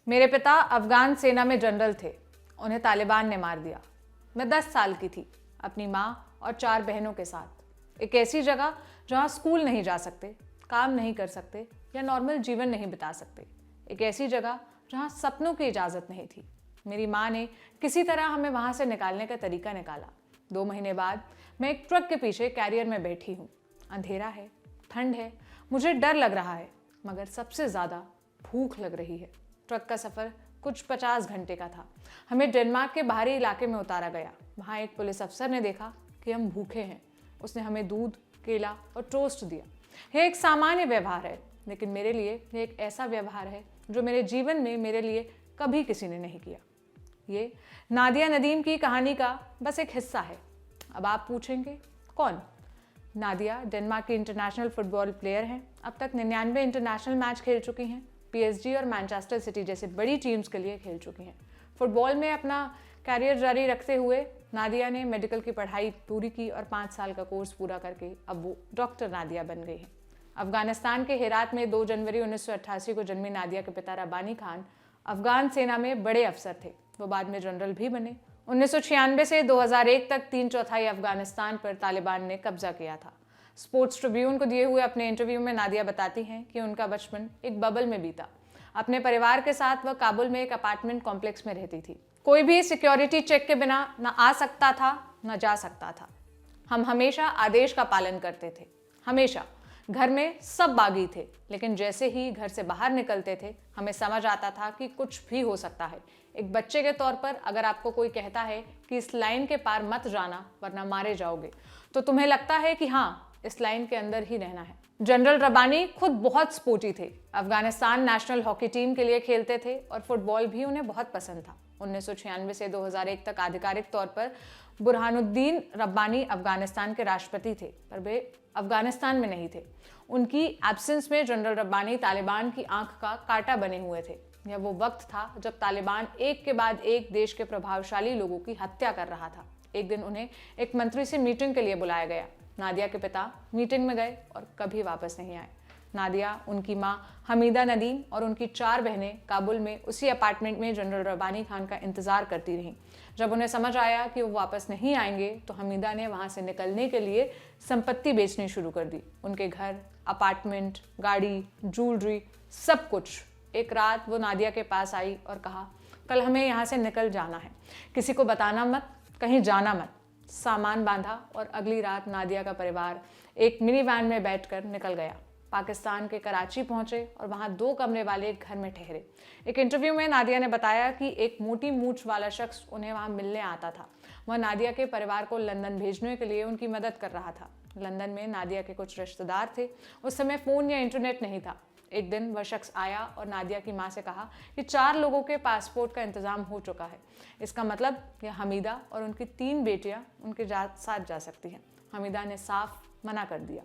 मेरे पिता अफगान सेना में जनरल थे। उन्हें तालिबान ने मार दिया। मैं 10 साल की थी, अपनी माँ और 4 बहनों के साथ। एक ऐसी जगह जहाँ स्कूल नहीं जा सकते, काम नहीं कर सकते या नॉर्मल जीवन नहीं बिता सकते। एक ऐसी जगह जहाँ सपनों की इजाज़त नहीं थी। मेरी माँ ने किसी तरह हमें वहाँ से निकालने का तरीका निकाला। 2 महीने बाद मैं एक ट्रक के पीछे कैरियर में बैठी हूँ। अंधेरा है, ठंड है, मुझे डर लग रहा है, मगर सबसे ज़्यादा भूख लग रही है। ट्रक का सफ़र कुछ 50 घंटे का था। हमें डेनमार्क के बाहरी इलाके में उतारा गया। वहाँ एक पुलिस अफसर ने देखा कि हम भूखे हैं। उसने हमें दूध, केला और टोस्ट दिया। यह एक सामान्य व्यवहार है, लेकिन मेरे लिए यह एक ऐसा व्यवहार है जो मेरे जीवन में मेरे लिए कभी किसी ने नहीं किया। ये नादिया नदीम की कहानी का बस एक हिस्सा है। अब आप पूछेंगे कौन? नादिया डेनमार्क की इंटरनेशनल फुटबॉल प्लेयर हैं। अब तक 99 इंटरनेशनल मैच खेल चुकी हैं। PSG और मैनचेस्टर सिटी जैसे बड़ी टीम्स के लिए खेल चुकी हैं। फुटबॉल में अपना कैरियर जारी रखते हुए नादिया ने मेडिकल की पढ़ाई पूरी की और 5 साल का कोर्स पूरा करके अब वो डॉक्टर नादिया बन गई हैं। अफगानिस्तान के हेरात में 2 जनवरी 1988 को जन्मी नादिया के पिता रब्बानी खान अफगान सेना में बड़े अफसर थे। वो बाद में जनरल भी बने। 1996 से 2001 तक 3/4 अफगानिस्तान पर तालिबान ने कब्जा किया था। स्पोर्ट्स ट्रिब्यून को दिए हुए अपने इंटरव्यू में नादिया बताती हैं कि उनका बचपन एक बबल में बीता। अपने परिवार के साथ वह काबुल में एक अपार्टमेंट कॉम्प्लेक्स में रहती थी। कोई भी सिक्योरिटी चेक के बिना न आ सकता था न जा सकता था। हम हमेशा आदेश का पालन करते थे, हमेशा। घर में सब बागी थे, लेकिन जैसे ही घर से बाहर निकलते थे हमें समझ आता था कि कुछ भी हो सकता है। एक बच्चे के तौर पर अगर आपको कोई कहता है कि इस लाइन के पार मत जाना वरना मारे जाओगे, तो तुम्हें लगता है कि हाँ, इस लाइन के अंदर ही रहना है। जनरल रब्बानी खुद बहुत स्पोर्टी थे। अफगानिस्तान नेशनल हॉकी टीम के लिए खेलते थे और फुटबॉल भी उन्हें बहुत पसंद था। 1996 से 2001 तक आधिकारिक तौर पर बुरहानुद्दीन रब्बानी अफगानिस्तान के राष्ट्रपति थे, पर वे अफगानिस्तान में नहीं थे। उनकी एब्सेंस में जनरल रब्बानी तालिबान की आंख का कांटा बने हुए थे। यह वो वक्त था जब तालिबान एक के बाद एक देश के प्रभावशाली लोगों की हत्या कर रहा था। एक दिन उन्हें एक मंत्री से मीटिंग के लिए बुलाया गया। नादिया के पिता मीटिंग में गए और कभी वापस नहीं आए। नादिया, उनकी माँ हमीदा नदीम और उनकी 4 बहनें काबुल में उसी अपार्टमेंट में जनरल रब्बानी खान का इंतजार करती रहीं। जब उन्हें समझ आया कि वो वापस नहीं आएंगे तो हमीदा ने वहाँ से निकलने के लिए संपत्ति बेचनी शुरू कर दी। उनके घर, अपार्टमेंट, गाड़ी, ज्वेलरी, सब कुछ। एक रात वो नादिया के पास आई और कहा, कल हमें यहाँ से निकल जाना है, किसी को बताना मत, कहीं जाना मत। सामान बांधा और अगली रात नादिया का परिवार एक मिनी वैन में बैठकर निकल गया। पाकिस्तान के कराची पहुंचे और वहां 2 कमरे वाले एक घर में ठहरे। एक इंटरव्यू में नादिया ने बताया कि एक मोटी मूंछ वाला शख्स उन्हें वहां मिलने आता था। वह नादिया के परिवार को लंदन भेजने के लिए उनकी मदद कर रहा था। लंदन में नादिया के कुछ रिश्तेदार थे। उस समय फ़ोन या इंटरनेट नहीं था। एक दिन वह शख्स आया और नादिया की माँ से कहा कि 4 लोगों के पासपोर्ट का इंतज़ाम हो चुका है। इसका मतलब यह हमीदा और उनकी 3 बेटियाँ उनके साथ जा सकती हैं। हमीदा ने साफ मना कर दिया।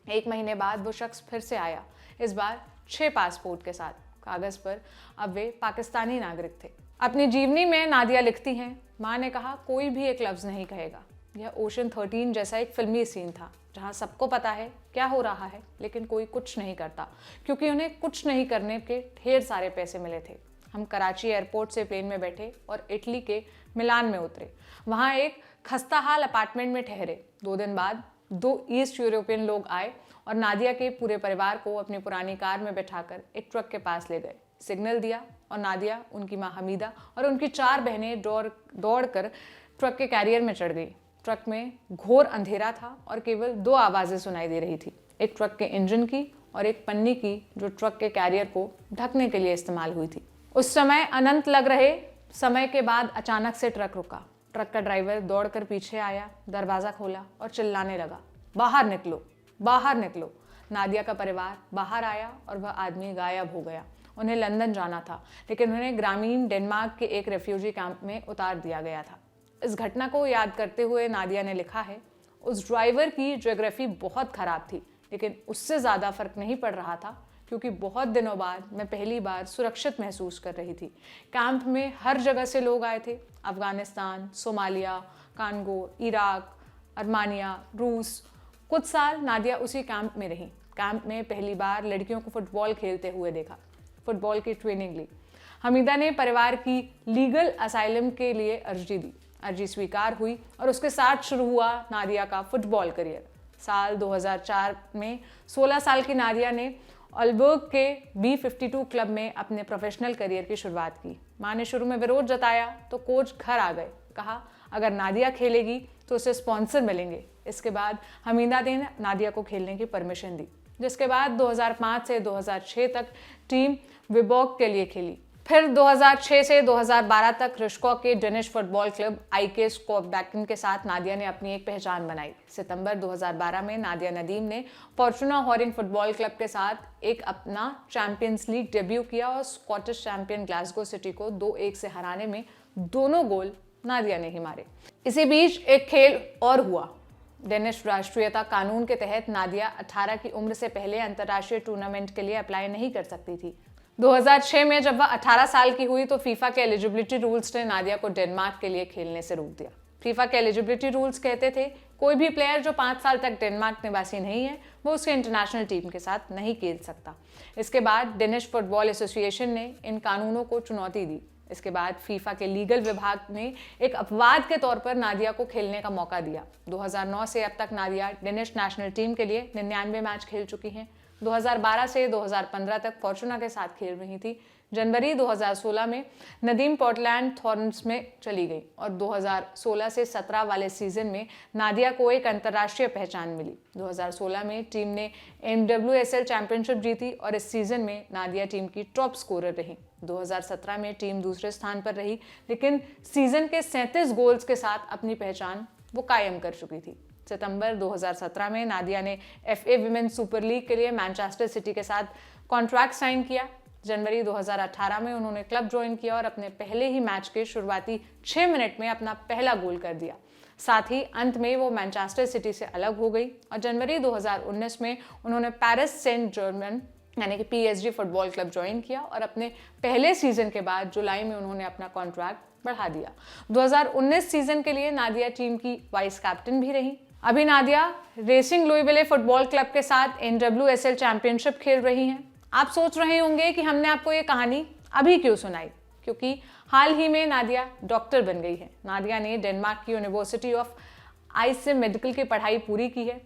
1 महीने बाद वो शख्स फिर से आया, इस बार 6 पासपोर्ट के साथ। कागज़ पर अब वे पाकिस्तानी नागरिक थे। अपनी जीवनी में नादिया लिखती हैं, माँ ने कहा कोई भी एक लफ्ज़ नहीं कहेगा। यह ओशन 13 जैसा एक फिल्मी सीन था, जहाँ सबको पता है क्या हो रहा है, लेकिन कोई कुछ नहीं करता, क्योंकि उन्हें कुछ नहीं करने के ढेर सारे पैसे मिले थे। हम कराची एयरपोर्ट से प्लेन में बैठे और इटली के मिलान में उतरे। वहाँ एक खस्ताहाल अपार्टमेंट में ठहरे। 2 दिन बाद 2 ईस्ट यूरोपियन लोग आए और नादिया के पूरे परिवार को अपनी पुरानी कार में बैठाकर एक ट्रक के पास ले गए। सिग्नल दिया और नादिया, उनकी माँ हमीदा और उनकी 4 बहनें दौड़कर ट्रक के कैरियर में चढ़ गई। ट्रक में घोर अंधेरा था और केवल 2 आवाज़ें सुनाई दे रही थी, एक ट्रक के इंजन की और एक पन्नी की जो ट्रक के कैरियर को ढकने के लिए इस्तेमाल हुई थी। उस समय अनंत लग रहे समय के बाद अचानक से ट्रक रुका। ट्रक का ड्राइवर दौड़कर पीछे आया, दरवाज़ा खोला और चिल्लाने लगा, बाहर निकलो, बाहर निकलो। नादिया का परिवार बाहर आया और वह आदमी गायब हो गया। उन्हें लंदन जाना था, लेकिन उन्हें ग्रामीण डेनमार्क के एक रेफ्यूजी कैंप में उतार दिया गया था। इस घटना को याद करते हुए नादिया ने लिखा है, उस ड्राइवर की ज्योग्राफी बहुत ख़राब थी, लेकिन उससे ज़्यादा फ़र्क नहीं पड़ रहा था, क्योंकि बहुत दिनों बाद मैं पहली बार सुरक्षित महसूस कर रही थी। कैंप में हर जगह से लोग आए थे, अफगानिस्तान, सोमालिया, कांगो, इराक, अर्मानिया, रूस। कुछ साल नादिया उसी कैंप में रही। कैंप में पहली बार लड़कियों को फुटबॉल खेलते हुए देखा, फुटबॉल की ट्रेनिंग ली। हमीदा ने परिवार की लीगल असाइलम के लिए अर्जी दी। अर्जी स्वीकार हुई और उसके साथ शुरू हुआ नादिया का फुटबॉल करियर। साल 2004 में 16 साल की नादिया ने ऑलबर्ग के B52 क्लब में अपने प्रोफेशनल करियर की शुरुआत की। मां ने शुरू में विरोध जताया तो कोच घर आ गए। कहा अगर नादिया खेलेगी तो उसे स्पॉन्सर मिलेंगे। इसके बाद हमीदा ने नादिया को खेलने की परमिशन दी, जिसके बाद 2005 से 2006 तक टीम विबॉक के लिए खेली। फिर 2006 से 2012 तक रिश्को के डेनिश फुटबॉल क्लब आईके स्कोबैकन के साथ नादिया ने अपनी एक पहचान बनाई। सितंबर 2012 में नादिया नदीम ने फॉर्चूना हॉरिंग फुटबॉल क्लब के साथ एक अपना चैंपियंस लीग डेब्यू किया और स्कॉटिश चैंपियन ग्लासगो सिटी को 2-1 से हराने में दोनों गोल नादिया ने ही मारे। इसी बीच एक खेल और हुआ। डेनिश राष्ट्रीयता कानून के तहत नादिया 18 की उम्र से पहले अंतर्राष्ट्रीय टूर्नामेंट के लिए अप्लाई नहीं कर सकती थी। 2006 में जब वह 18 साल की हुई तो फीफा के एलिजिबिलिटी रूल्स ने नादिया को डेनमार्क के लिए खेलने से रोक दिया। फीफा के एलिजिबिलिटी रूल्स कहते थे कोई भी प्लेयर जो 5 साल तक डेनमार्क निवासी नहीं है वो उसके इंटरनेशनल टीम के साथ नहीं खेल सकता। इसके बाद डेनिश फुटबॉल एसोसिएशन ने इन कानूनों को चुनौती दी। इसके बाद फीफा के लीगल विभाग ने एक अपवाद के तौर पर नादिया को खेलने का मौका दिया। 2009 से अब तक नादिया डेनिश नेशनल टीम के लिए 99 मैच खेल चुकी हैं। 2012 से 2015 तक फॉर्चूना के साथ खेल रही थी। जनवरी 2016 में नदीम पोर्टलैंड थॉर्न्स में चली गई और 2016 से 17 वाले सीजन में नादिया को एक अंतर्राष्ट्रीय पहचान मिली। 2016 में टीम ने MWSL चैंपियनशिप जीती और इस सीजन में नादिया टीम की टॉप स्कोरर रही। 2017 में टीम दूसरे स्थान पर रही, लेकिन सीजन के 37 गोल्स के साथ अपनी पहचान वो कायम कर चुकी थी। सितंबर 2017 में नादिया ने FA विमेंस सुपर लीग के लिए मैनचेस्टर सिटी के साथ कॉन्ट्रैक्ट साइन किया। जनवरी 2018 में उन्होंने क्लब ज्वाइन किया और अपने पहले ही मैच के शुरुआती 6 मिनट में अपना पहला गोल कर दिया। साथ ही अंत में वो मैनचेस्टर सिटी से अलग हो गई और जनवरी 2019 में उन्होंने पेरिस सेंट जर्मन यानी कि PSG फुटबॉल क्लब ज्वाइन किया और अपने पहले सीजन के बाद जुलाई में उन्होंने अपना कॉन्ट्रैक्ट बढ़ा दिया। 2019 सीजन के लिए नादिया टीम की वाइस कैप्टन भी रही। अभी नादिया रेसिंग लुइविले फुटबॉल क्लब के साथ NWSL चैंपियनशिप खेल रही हैं। आप सोच रहे होंगे कि हमने आपको ये कहानी अभी क्यों सुनाई, क्योंकि हाल ही में नादिया डॉक्टर बन गई है। नादिया ने डेनमार्क की यूनिवर्सिटी ऑफ आइसिम मेडिकल की पढ़ाई पूरी की है।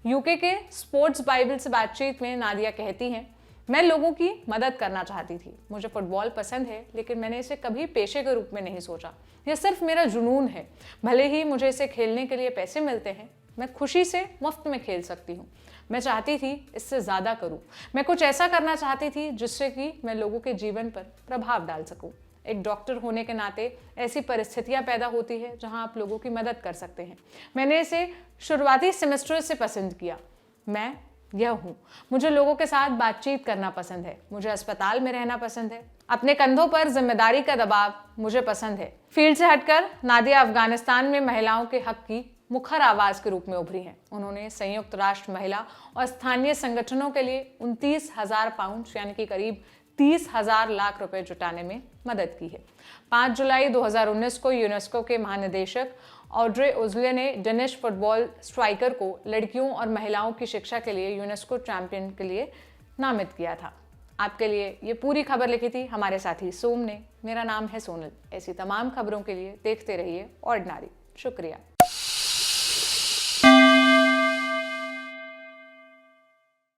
यूके के स्पोर्ट्स बाइबल से बातचीत में नादिया कहती हैं, मैं लोगों की मदद करना चाहती थी। मुझे फुटबॉल पसंद है, लेकिन मैंने इसे कभी पेशे के रूप में नहीं सोचा। यह सिर्फ मेरा जुनून है। भले ही मुझे इसे खेलने के लिए पैसे मिलते हैं, मैं खुशी से मुफ्त में खेल सकती हूँ। मैं चाहती थी इससे ज़्यादा करूँ। मैं कुछ ऐसा करना चाहती थी जिससे कि मैं लोगों के जीवन पर प्रभाव डाल सकूँ। एक डॉक्टर होने के नाते ऐसी परिस्थितियाँ पैदा होती है जहाँ आप लोगों की मदद कर सकते हैं। मैंने इसे शुरुआती सेमेस्टर से पसंद किया। मैं यह हूँ। मुझे लोगों के साथ बातचीत करना पसंद है। मुझे अस्पताल में रहना पसंद है। अपने कंधों पर जिम्मेदारी का दबाव मुझे पसंद है। फील्ड से हटकर नादिया अफगानिस्तान में महिलाओं के हक की मुखर आवाज के रूप में उभरी हैं। उन्होंने संयुक्त राष्ट्र महिला और स्थानीय संगठनों के लिए 29,000 पाउंड यानी कि करीब 30,000 लाख रुपए जुटाने में मदद की है। 5 जुलाई 2019 को यूनेस्को के महानिदेशक ऑड्रे उजले ने डेनिश फुटबॉल स्ट्राइकर को लड़कियों और महिलाओं की शिक्षा के लिए यूनेस्को चैंपियन के लिए नामित किया था। आपके लिए ये पूरी खबर लिखी थी हमारे साथी सोम ने। मेरा नाम है सोनल। ऐसी तमाम खबरों के लिए देखते रहिए ऑर्डिनरी। शुक्रिया।